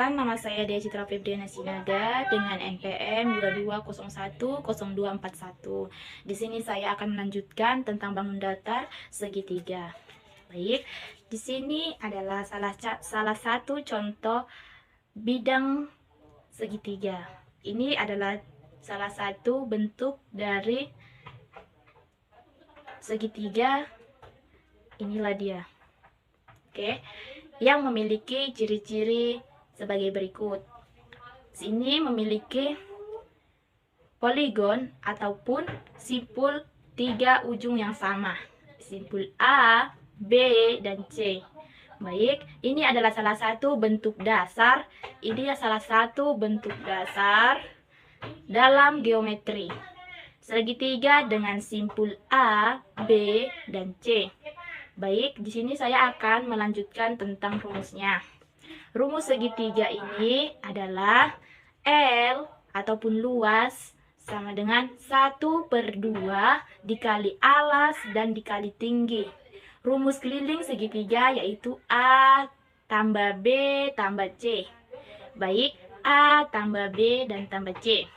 Perkenalkan, nama saya Dea Citra Febriana Sinaga dengan NPM 22010241. Di sini saya akan melanjutkan tentang bangun datar segitiga. Baik, di sini adalah salah satu contoh bidang segitiga. Ini adalah salah satu bentuk dari segitiga. Inilah dia. Oke, yang memiliki ciri-ciri sebagai berikut. Sini memiliki poligon ataupun simpul tiga ujung yang sama. Simpul A, B, dan C. Baik, ini adalah salah satu bentuk dasar. Ini adalah salah satu bentuk dasar dalam geometri. Segitiga dengan simpul A, B, dan C. Baik, di sini saya akan melanjutkan tentang rumusnya. Rumus segitiga ini adalah L ataupun luas sama dengan 1/2 dikali alas dan dikali tinggi. Rumus keliling segitiga yaitu A tambah B tambah C. Baik, A tambah B dan tambah C.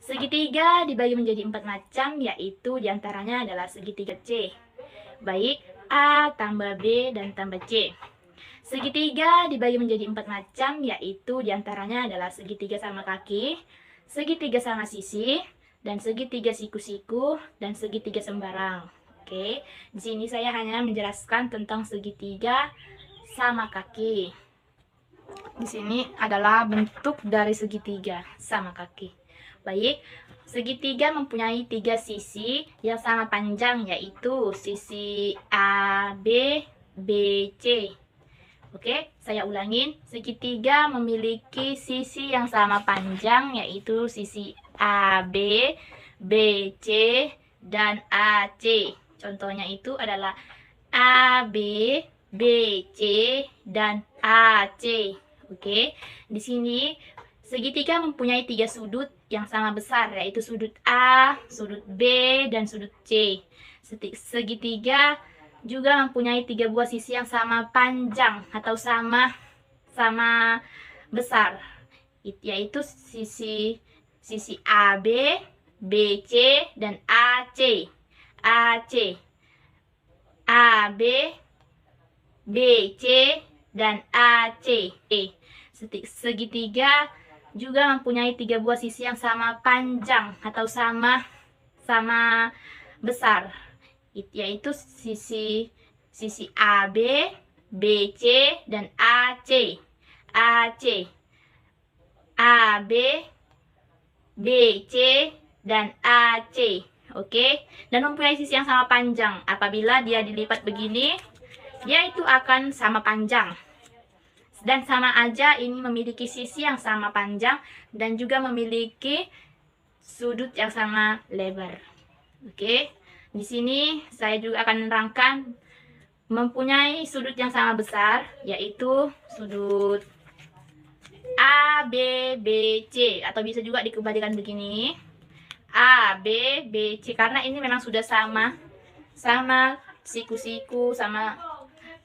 Segitiga dibagi menjadi 4 macam, yaitu diantaranya adalah segitiga C. Baik, A tambah B dan tambah C. Segitiga dibagi menjadi 4 macam, yaitu diantaranya adalah segitiga sama kaki, segitiga sama sisi, dan segitiga siku-siku, dan segitiga sembarang. Oke, di sini saya hanya menjelaskan tentang segitiga sama kaki. Di sini adalah bentuk dari segitiga sama kaki. Baik, segitiga mempunyai 3 sisi yang sama panjang, yaitu sisi AB, BC. Oke, saya ulangin. Segitiga memiliki sisi yang sama panjang, yaitu sisi AB, BC, dan AC. Contohnya itu adalah AB, BC, dan AC. Oke, di sini segitiga mempunyai 3 sudut yang sama besar, yaitu sudut A, sudut B, dan sudut C. Segitiga juga mempunyai 3 buah sisi yang sama panjang atau sama besar, yaitu sisi AB, BC, dan AC. AC, AB, BC, dan AC. Segitiga juga mempunyai 3 buah sisi yang sama panjang atau sama besar, yaitu sisi AB, BC, dan AC. AC, AB, BC, dan AC. Oke, dan mempunyai sisi yang sama panjang. Apabila dia dilipat begini, dia itu akan sama panjang. Dan sama aja, ini memiliki sisi yang sama panjang dan juga memiliki sudut yang sama lebar. Oke, di sini saya juga akan menerangkan mempunyai sudut yang sama besar, yaitu sudut A, B, B, C, atau bisa juga dikembalikan begini, A, B, B, C, karena ini memang sudah sama siku-siku, sama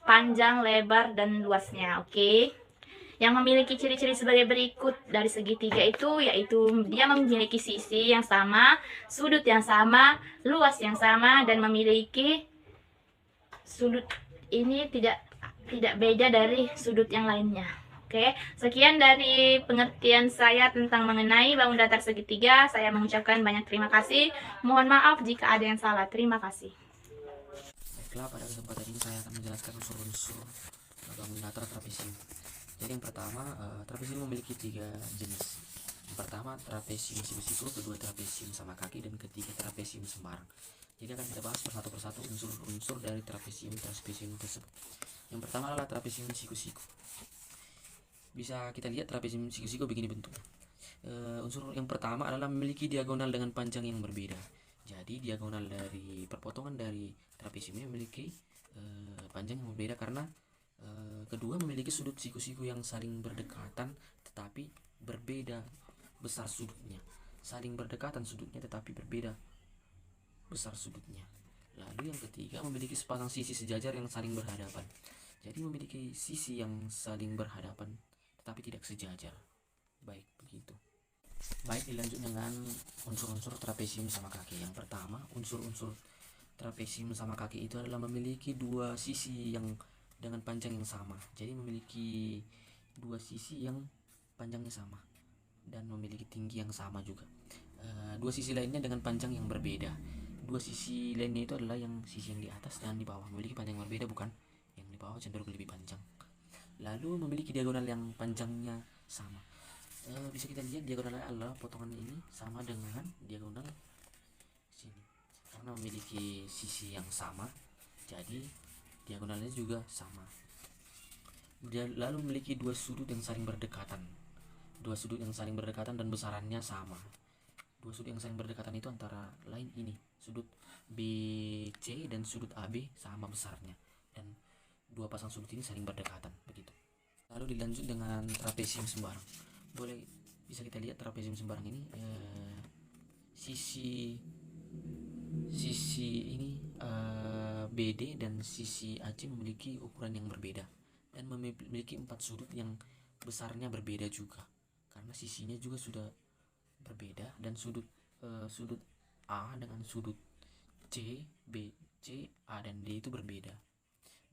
panjang, lebar, dan luasnya. Oke, yang memiliki ciri-ciri sebagai berikut dari segitiga itu, yaitu dia memiliki sisi yang sama, sudut yang sama, luas yang sama, dan memiliki sudut ini tidak beda dari sudut yang lainnya. Oke, sekian dari pengertian saya tentang mengenai bangun datar segitiga. Saya mengucapkan banyak terima kasih. Mohon maaf jika ada yang salah. Terima kasih. Baiklah, pada kesempatan ini saya akan menjelaskan unsur-unsur bangun datar trapesium. Jadi yang pertama, trapesium memiliki 3 jenis. Yang pertama trapesium siku-siku, kedua trapesium sama kaki, dan ketiga trapesium sembarang. Jadi akan kita bahas persatu unsur-unsur dari trapesium tersebut. Yang pertama adalah trapesium siku-siku. Bisa kita lihat trapesium siku-siku begini bentuk. Unsur yang pertama adalah memiliki diagonal dengan panjang yang berbeda. Jadi diagonal dari perpotongan dari trapesium ini memiliki panjang yang berbeda karena kedua memiliki sudut siku-siku yang saling berdekatan tetapi berbeda besar sudutnya. Saling berdekatan sudutnya tetapi berbeda besar sudutnya. Lalu yang ketiga memiliki sepasang sisi sejajar yang saling berhadapan. Jadi memiliki sisi yang saling berhadapan tetapi tidak sejajar. Baik, begitu. Baik, dilanjut dengan unsur-unsur trapesium sama kaki. Yang pertama, unsur-unsur trapesium sama kaki itu adalah memiliki dua sisi yang dengan panjang yang sama. Jadi memiliki dua sisi yang panjangnya sama dan memiliki tinggi yang sama juga. Dua sisi lainnya dengan panjang yang berbeda. Dua sisi lainnya itu adalah yang sisi yang di atas dan di bawah memiliki panjang yang berbeda, bukan? Yang di bawah cenderung lebih panjang. Lalu memiliki diagonal yang panjangnya sama. Bisa kita lihat diagonalnya adalah potongan ini sama dengan diagonal sini. Karena memiliki sisi yang sama, jadi diagonalnya juga sama. Lalu memiliki dua sudut yang saling berdekatan. Dua sudut yang saling berdekatan dan besarannya sama. Dua sudut yang saling berdekatan itu antara lain ini, sudut BC dan sudut AB sama besarnya, dan dua pasang sudut ini saling berdekatan, begitu. Lalu dilanjut dengan trapesium sembarang. Bisa kita lihat trapesium sembarang ini sisi ini BD dan sisi AC memiliki ukuran yang berbeda dan memiliki 4 sudut yang besarnya berbeda juga, karena sisinya juga sudah berbeda, dan sudut A dengan sudut C, B, C, A dan D itu berbeda.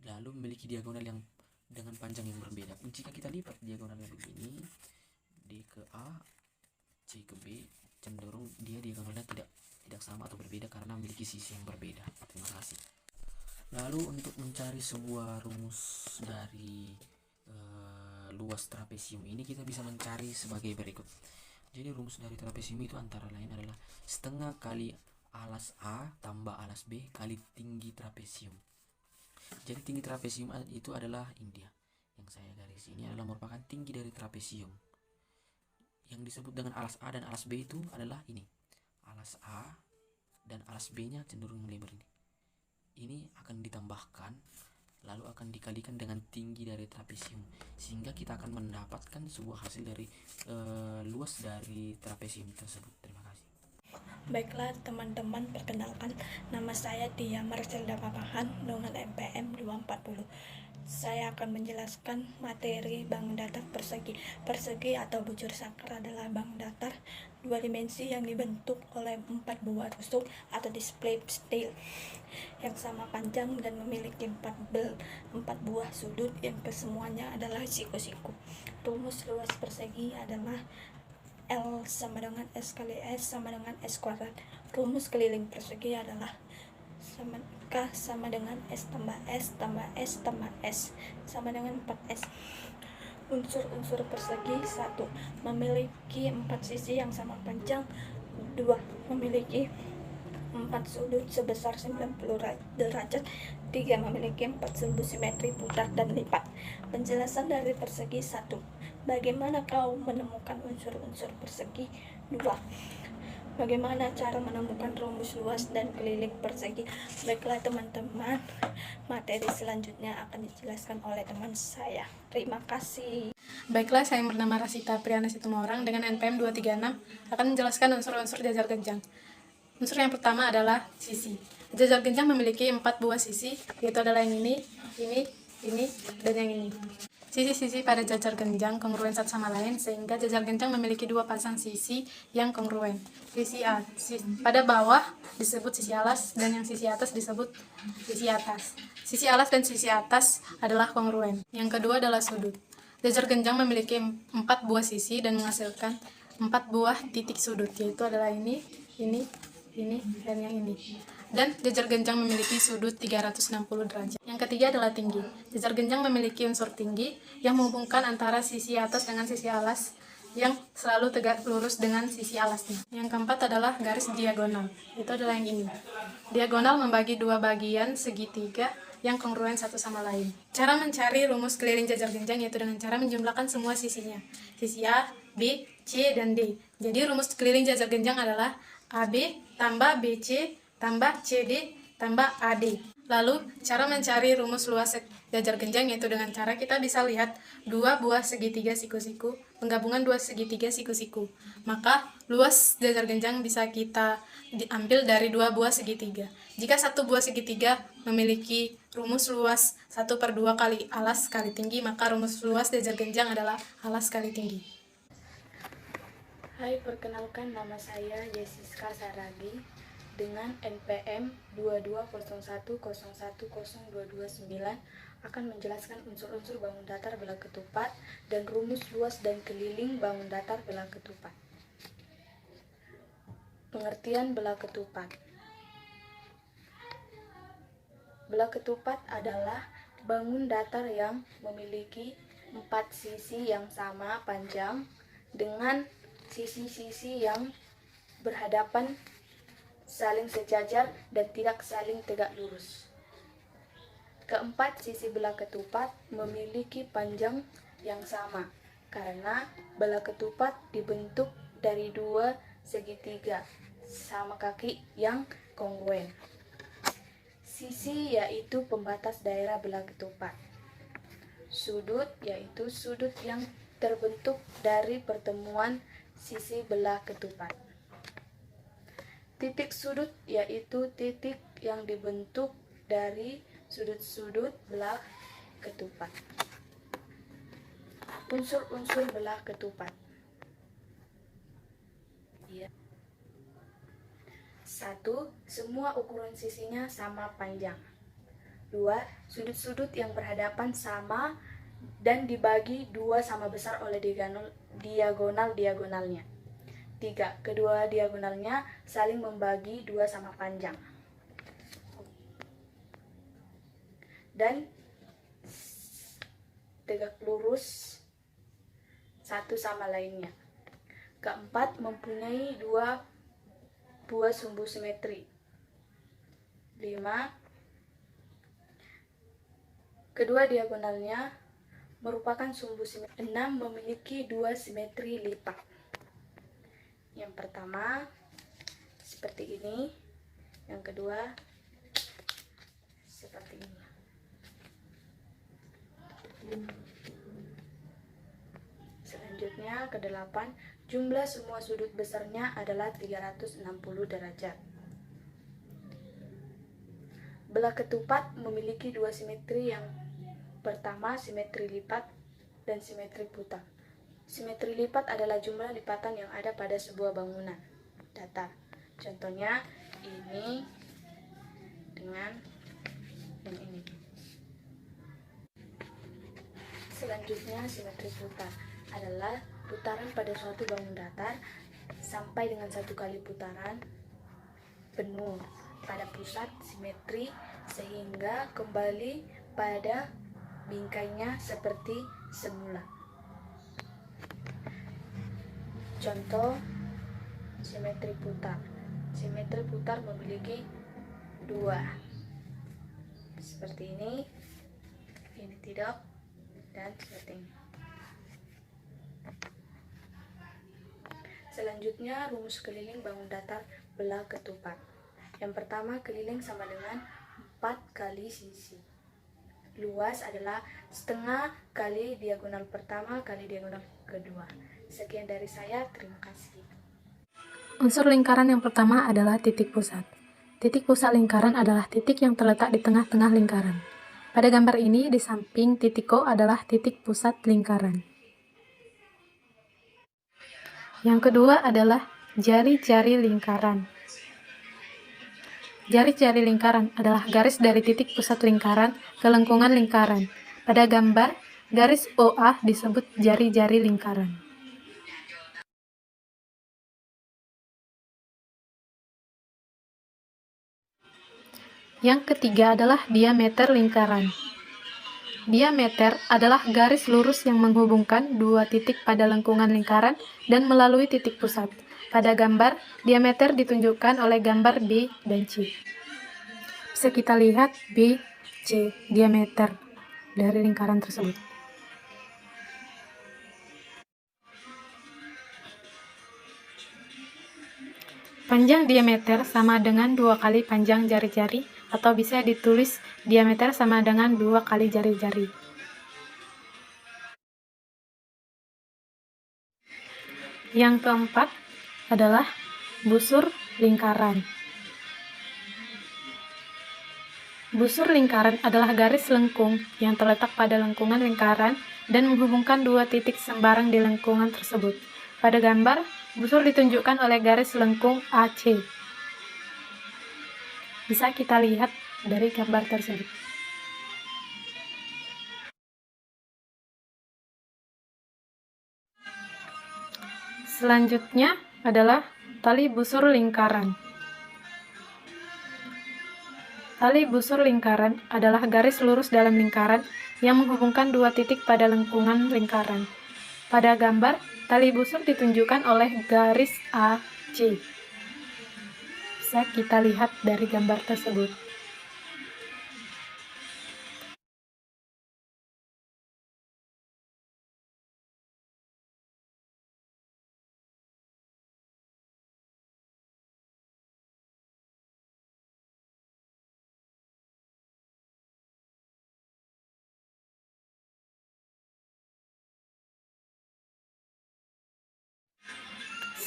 Lalu memiliki diagonal yang dengan panjang yang berbeda. Jika kita lipat diagonalnya begini, D ke A, C ke B, cenderung dia diagonalnya tidak sama atau berbeda karena memiliki sisi yang berbeda. Terima kasih. Lalu untuk mencari sebuah rumus dari luas trapesium ini, kita bisa mencari sebagai berikut. Jadi rumus dari trapesium itu antara lain adalah setengah kali alas A tambah alas B kali tinggi trapesium. Jadi tinggi trapesium itu adalah ini dia, yang saya garis ini adalah merupakan tinggi dari trapesium. Yang disebut dengan alas A dan alas B itu adalah ini, alas A dan alas B nya cenderung melebar ini. Ini akan ditambahkan lalu akan dikalikan dengan tinggi dari trapesium, sehingga kita akan mendapatkan sebuah hasil dari luas dari trapesium tersebut. Terima kasih. Baiklah teman-teman, perkenalkan, nama saya Dia Marcelda Papahan dengan NPM 240. Saya akan menjelaskan materi bank datar persegi. Persegi atau bujur saklar adalah bank datar dua dimensi yang dibentuk oleh 4 buah rusuk atau display steel yang sama panjang dan memiliki 4 buah sudut yang kesemuanya adalah siku-siku. Rumus luas persegi adalah L sama dengan S kali S sama dengan S kuadrat. Rumus keliling persegi adalah K sama dengan S tambah S tambah S tambah S sama dengan 4S. Unsur-unsur persegi: 1. Memiliki 4 sisi yang sama panjang. 2. Memiliki 4 sudut sebesar 90 derajat. 3. Memiliki 4 sumbu simetri putar dan lipat. Penjelasan dari persegi: 1. Bagaimana kau menemukan unsur-unsur persegi? 2. Bagaimana cara menemukan rumus luas dan keliling persegi? Baiklah teman-teman, materi selanjutnya akan dijelaskan oleh teman saya. Terima kasih. Baiklah, saya bernama Rasita Priana Situmaorang dengan NPM 236 akan menjelaskan unsur-unsur jajar genjang. Unsur yang pertama adalah sisi. Jajar genjang memiliki 4 buah sisi, yaitu adalah yang ini, dan yang ini. Sisi-sisi pada jajar genjang kongruen satu sama lain, sehingga jajar genjang memiliki 2 pasang sisi yang kongruen. Sisi A pada bawah disebut sisi alas, dan yang sisi atas disebut sisi atas. Sisi alas dan sisi atas adalah kongruen. Yang kedua adalah sudut. Jajar genjang memiliki 4 buah sisi dan menghasilkan 4 buah titik sudut, yaitu adalah ini, dan yang ini. Dan jajar genjang memiliki sudut 360 derajat. Yang ketiga adalah tinggi. Jajar genjang memiliki unsur tinggi yang menghubungkan antara sisi atas dengan sisi alas yang selalu tegak lurus dengan sisi alasnya. Yang keempat adalah garis diagonal. Itu adalah yang ini. Diagonal membagi 2 bagian segitiga yang kongruen satu sama lain. Cara mencari rumus keliling jajar genjang yaitu dengan cara menjumlahkan semua sisinya. Sisi A, B, C, dan D. Jadi rumus keliling jajar genjang adalah AB tambah BC tambah CD tambah AD. Lalu, cara mencari rumus luas sejajar genjang yaitu dengan cara kita bisa lihat dua buah segitiga siku-siku, penggabungan dua segitiga siku-siku. Maka, luas jajar genjang bisa kita diambil dari dua buah segitiga. Jika satu buah segitiga memiliki rumus luas 1/2 kali alas kali tinggi, maka rumus luas jajar genjang adalah alas kali tinggi. Hai, perkenalkan nama saya Jessica Saragi dengan NPM 22010102029 akan menjelaskan unsur-unsur bangun datar belah ketupat dan rumus luas dan keliling bangun datar belah ketupat. Pengertian belah ketupat. Belah ketupat adalah bangun datar yang memiliki 4 sisi yang sama panjang dengan sisi-sisi yang berhadapan, saling sejajar, dan tidak saling tegak lurus. Keempat sisi belah ketupat memiliki panjang yang sama, karena belah ketupat dibentuk dari dua segitiga sama kaki yang kongruen. Sisi yaitu pembatas daerah belah ketupat. Sudut yaitu sudut yang terbentuk dari pertemuan sisi belah ketupat. Titik sudut yaitu titik yang dibentuk dari sudut-sudut belah ketupat. Unsur-unsur belah ketupat. 1. Semua ukuran sisinya sama panjang. 2. Sudut-sudut yang berhadapan sama dan dibagi 2 sama besar oleh diagonal-diagonalnya. 3. Kedua diagonalnya saling membagi 2 sama panjang. Dan tegak lurus satu sama lainnya. Keempat, mempunyai 2 buah sumbu simetri. 5. Kedua diagonalnya merupakan sumbu simetri. 6. Memiliki 2 simetri lipat. Yang pertama seperti ini, yang kedua seperti ini. Selanjutnya ke-8, jumlah semua sudut besarnya adalah 360 derajat. Belah ketupat memiliki 2 simetri, yang pertama simetri lipat dan simetri putar. Simetri lipat adalah jumlah lipatan yang ada pada sebuah bangunan datar. Contohnya ini dengan ini. Selanjutnya simetri putar adalah putaran pada suatu bangun datar sampai dengan 1 kali putaran penuh pada pusat simetri sehingga kembali pada bingkainya seperti semula. Contoh simetri putar. Simetri putar memiliki 2. Seperti ini tidak, dan seperti ini. Selanjutnya rumus keliling bangun datar belah ketupat. Yang pertama, keliling sama dengan 4 kali sisi. Luas adalah setengah kali diagonal pertama kali diagonal kedua. Sekian dari saya, terima kasih. Unsur lingkaran yang pertama adalah titik pusat. Titik pusat lingkaran adalah titik yang terletak di tengah-tengah lingkaran. Pada gambar ini, di samping titik O adalah titik pusat lingkaran. Yang kedua adalah jari-jari lingkaran. Jari-jari lingkaran adalah garis dari titik pusat lingkaran ke lengkungan lingkaran. Pada gambar, garis OA disebut jari-jari lingkaran. Yang ketiga adalah diameter lingkaran. Diameter adalah garis lurus yang menghubungkan 2 titik pada lengkungan lingkaran dan melalui titik pusat. Pada gambar, diameter ditunjukkan oleh gambar B dan C. Bisa kita lihat B, C, diameter dari lingkaran tersebut. Panjang diameter sama dengan 2 kali panjang jari-jari atau bisa ditulis diameter sama dengan 2 kali jari-jari. Yang keempat adalah busur lingkaran. Busur lingkaran adalah garis lengkung yang terletak pada lengkungan lingkaran dan menghubungkan dua titik sembarang di lengkungan tersebut. Pada gambar, busur ditunjukkan oleh garis lengkung AC. Bisa kita lihat dari gambar tersebut. Selanjutnya adalah tali busur lingkaran. Tali busur lingkaran adalah garis lurus dalam lingkaran yang menghubungkan dua titik pada lengkungan lingkaran. Pada gambar, tali busur ditunjukkan oleh garis AC. Bisa kita lihat dari gambar tersebut.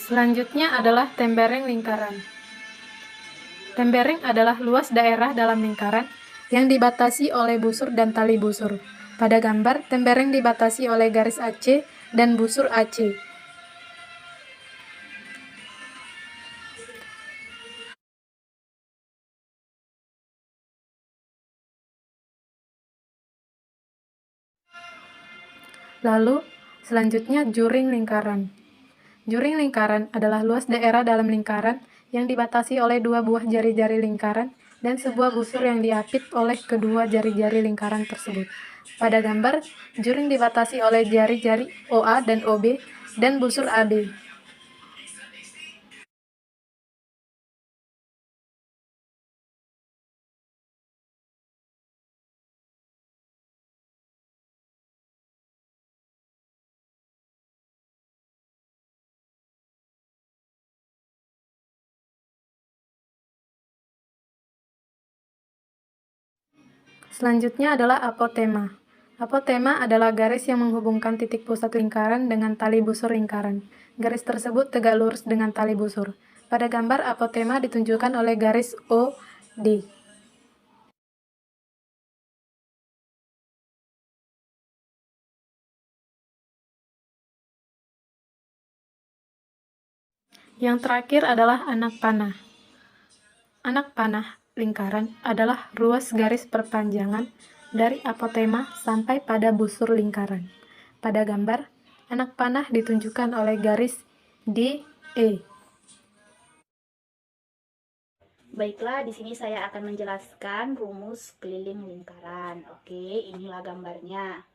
Selanjutnya adalah tembereng lingkaran. Tembereng adalah luas daerah dalam lingkaran yang dibatasi oleh busur dan tali busur. Pada gambar, tembereng dibatasi oleh garis AC dan busur AC. Lalu, selanjutnya juring lingkaran. Juring lingkaran adalah luas daerah dalam lingkaran yang dibatasi oleh dua buah jari-jari lingkaran dan sebuah busur yang diapit oleh kedua jari-jari lingkaran tersebut. Pada gambar, juring dibatasi oleh jari-jari OA dan OB dan busur AB. Selanjutnya adalah apotema. Apotema adalah garis yang menghubungkan titik pusat lingkaran dengan tali busur lingkaran. Garis tersebut tegak lurus dengan tali busur. Pada gambar, apotema ditunjukkan oleh garis OD. Yang terakhir adalah anak panah. Anak panah lingkaran adalah ruas garis perpanjangan dari apotema sampai pada busur lingkaran. Pada gambar, anak panah ditunjukkan oleh garis DE. Baiklah, di sini saya akan menjelaskan rumus keliling lingkaran. Oke, inilah gambarnya.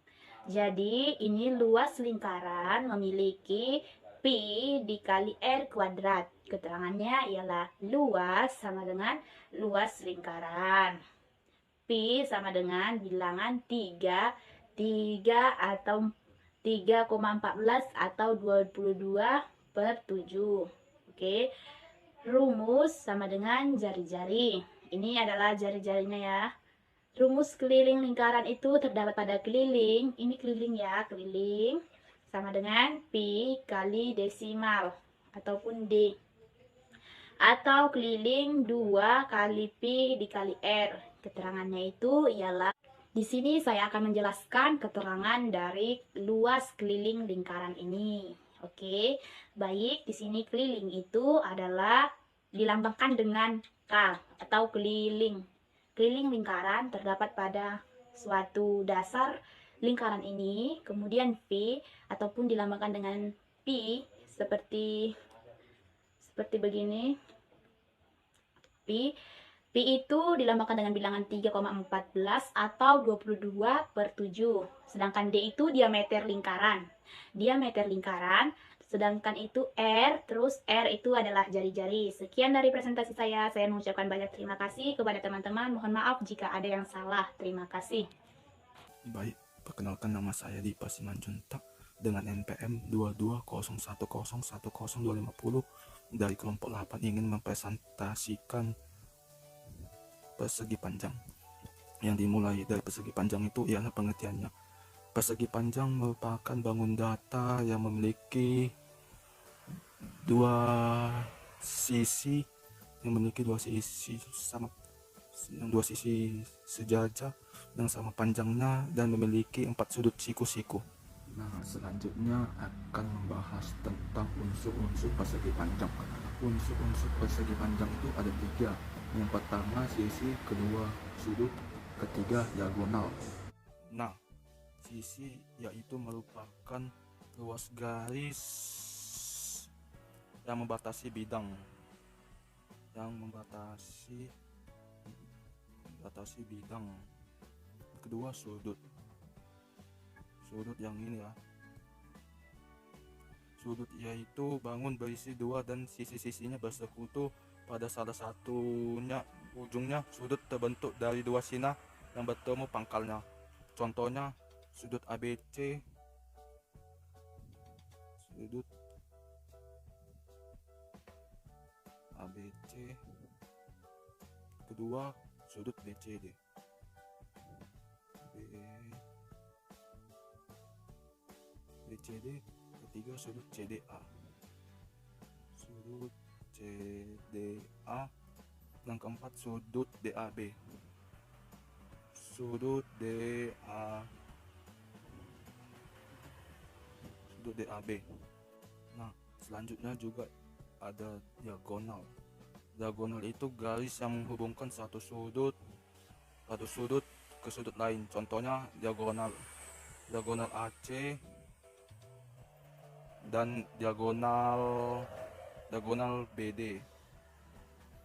Jadi, ini luas lingkaran memiliki pi dikali r kuadrat. Keterangannya ialah luas sama dengan luas lingkaran. Pi sama dengan bilangan 3 atau 3,14 atau 22/7. Oke. Rumus sama dengan jari-jari. Ini adalah jari-jarinya ya. Rumus keliling lingkaran itu terdapat pada keliling. Ini keliling ya, keliling. Sama dengan pi kali desimal ataupun D. Atau keliling 2 kali pi dikali R. Keterangannya itu ialah, di sini saya akan menjelaskan keterangan dari luas keliling lingkaran ini. Oke, baik, di sini keliling itu adalah dilambangkan dengan K atau keliling. Keliling lingkaran terdapat pada suatu dasar lingkaran ini, kemudian P ataupun dilambangkan dengan P seperti begini. P itu dilambangkan dengan bilangan 3,14 atau 22/7. Sedangkan D itu diameter lingkaran. Diameter lingkaran, sedangkan itu R, terus R itu adalah jari-jari. Sekian dari presentasi saya. Saya mengucapkan banyak terima kasih kepada teman-teman. Mohon maaf jika ada yang salah. Terima kasih. Baik, perkenalkan nama saya Dipa Simanjuntak dengan NPM 2201010250 dari kelompok 8 ingin mempresentasikan persegi panjang. Yang dimulai dari persegi panjang itu ialah pengertiannya. Persegi panjang merupakan bangun datar yang memiliki dua sisi dua sisi sejajar yang sama panjangnya dan memiliki 4 sudut siku-siku. Nah, selanjutnya akan membahas tentang unsur-unsur persegi panjang. Unsur-unsur persegi panjang itu ada 3. Yang pertama sisi, kedua sudut, ketiga diagonal. Nah, sisi yaitu merupakan ruas garis yang membatasi bidang, kedua sudut yang ini ya, sudut yaitu bangun berisi 2 dan sisi-sisinya bersekutu pada salah satunya. Ujungnya sudut terbentuk dari 2 sina yang bertemu pangkalnya. Contohnya sudut ABC, kedua sudut BCD, ketiga sudut CDA, yang keempat sudut DAB, Nah, selanjutnya juga ada diagonal. Diagonal itu garis yang menghubungkan satu sudut ke sudut lain. Contohnya diagonal AC dan diagonal BD.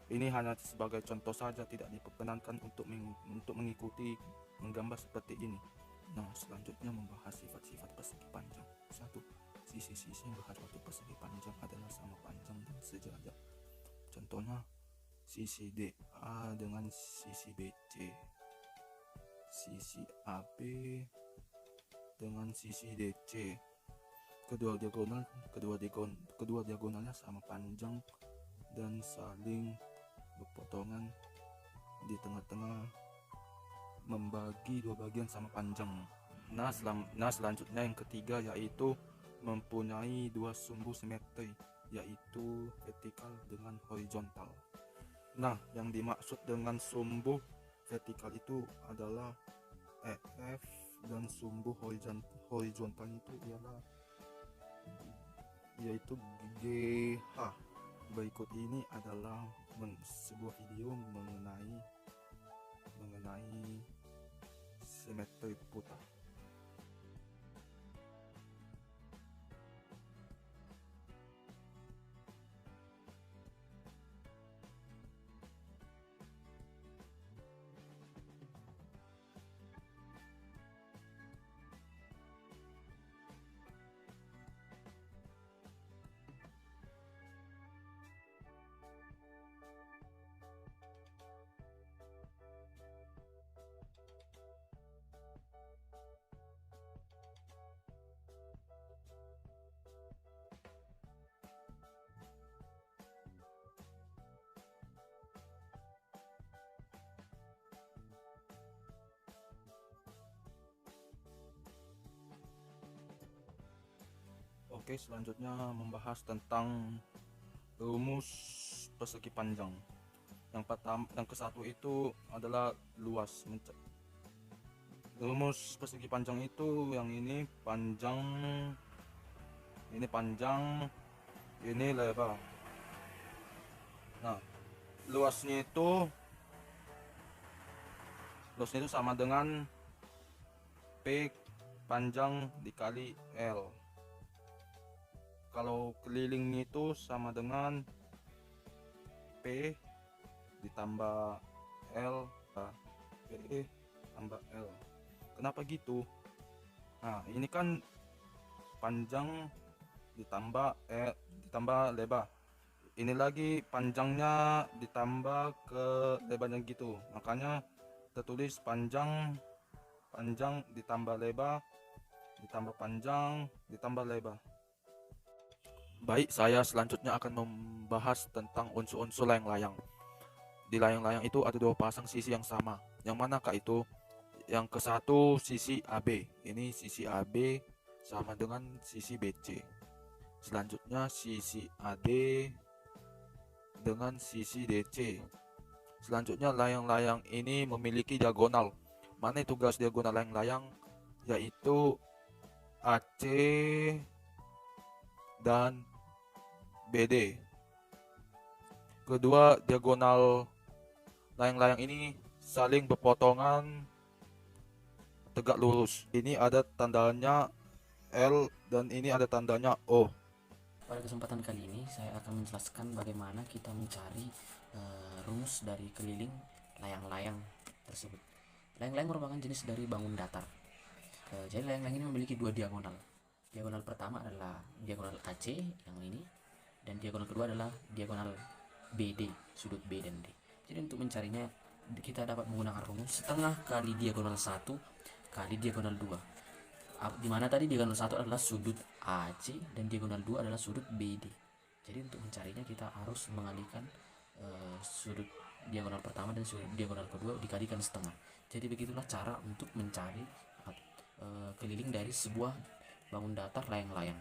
Ini hanya sebagai contoh saja, tidak diperkenankan untuk menggambar seperti ini. Nah, selanjutnya membahas sifat-sifat persegi panjang. 1. Sisi-sisi yang berhadapan persegi panjang adalah sama panjang dan sejajar. Contohnya sisi DA dengan sisi BC, sisi AB dengan sisi DC. Kedua diagonalnya sama panjang dan saling berpotongan di tengah-tengah, membagi 2 bagian sama panjang. Nah, selanjutnya yang ketiga yaitu mempunyai 2 sumbu simetri, yaitu vertikal dengan horizontal. Nah, yang dimaksud dengan sumbu vertikal itu adalah EF dan sumbu horizontal itu yaitu GH. Berikut ini adalah sebuah video mengenai simetri putar. Oke, selanjutnya membahas tentang rumus persegi panjang. Yang ke-1 itu adalah luas. Rumus persegi panjang itu yang ini panjang, ini lebar. Nah, luasnya itu sama dengan P panjang dikali L. Kalau kelilingnya itu sama dengan P ditambah L, P tambah L. Kenapa gitu? Nah, ini kan panjang ditambah lebar. Ini lagi panjangnya ditambah ke lebarnya gitu. Makanya tertulis panjang ditambah lebar ditambah panjang ditambah lebar. Baik, saya selanjutnya akan membahas tentang unsur-unsur layang-layang. di layang-layang itu ada 2 pasang sisi yang sama. Yang manakah itu? Yang ke satu sisi AB. Ini sisi AB sama dengan sisi BC. Selanjutnya sisi AD dengan sisi DC. Selanjutnya layang-layang ini memiliki diagonal. Mana itu garis diagonal layang-layang? Yaitu AC dan BD. Kedua diagonal layang-layang ini saling berpotongan tegak lurus. Ini ada tandanya L dan ini ada tandanya O. Pada kesempatan kali ini saya akan menjelaskan bagaimana kita mencari rumus dari keliling layang-layang tersebut. Layang-layang merupakan jenis dari bangun datar. Jadi layang-layang ini memiliki 2 diagonal. Diagonal pertama adalah diagonal AC yang ini, dan diagonal kedua adalah diagonal BD, sudut B dan D. Jadi untuk mencarinya kita dapat menggunakan rumus setengah kali diagonal 1 kali diagonal 2. Di mana tadi diagonal 1 adalah sudut AC dan diagonal 2 adalah sudut BD. Jadi untuk mencarinya kita harus mengalihkan sudut diagonal pertama dan sudut diagonal kedua dikalikan setengah. Jadi begitulah cara untuk mencari keliling dari sebuah bangun datar layang-layang.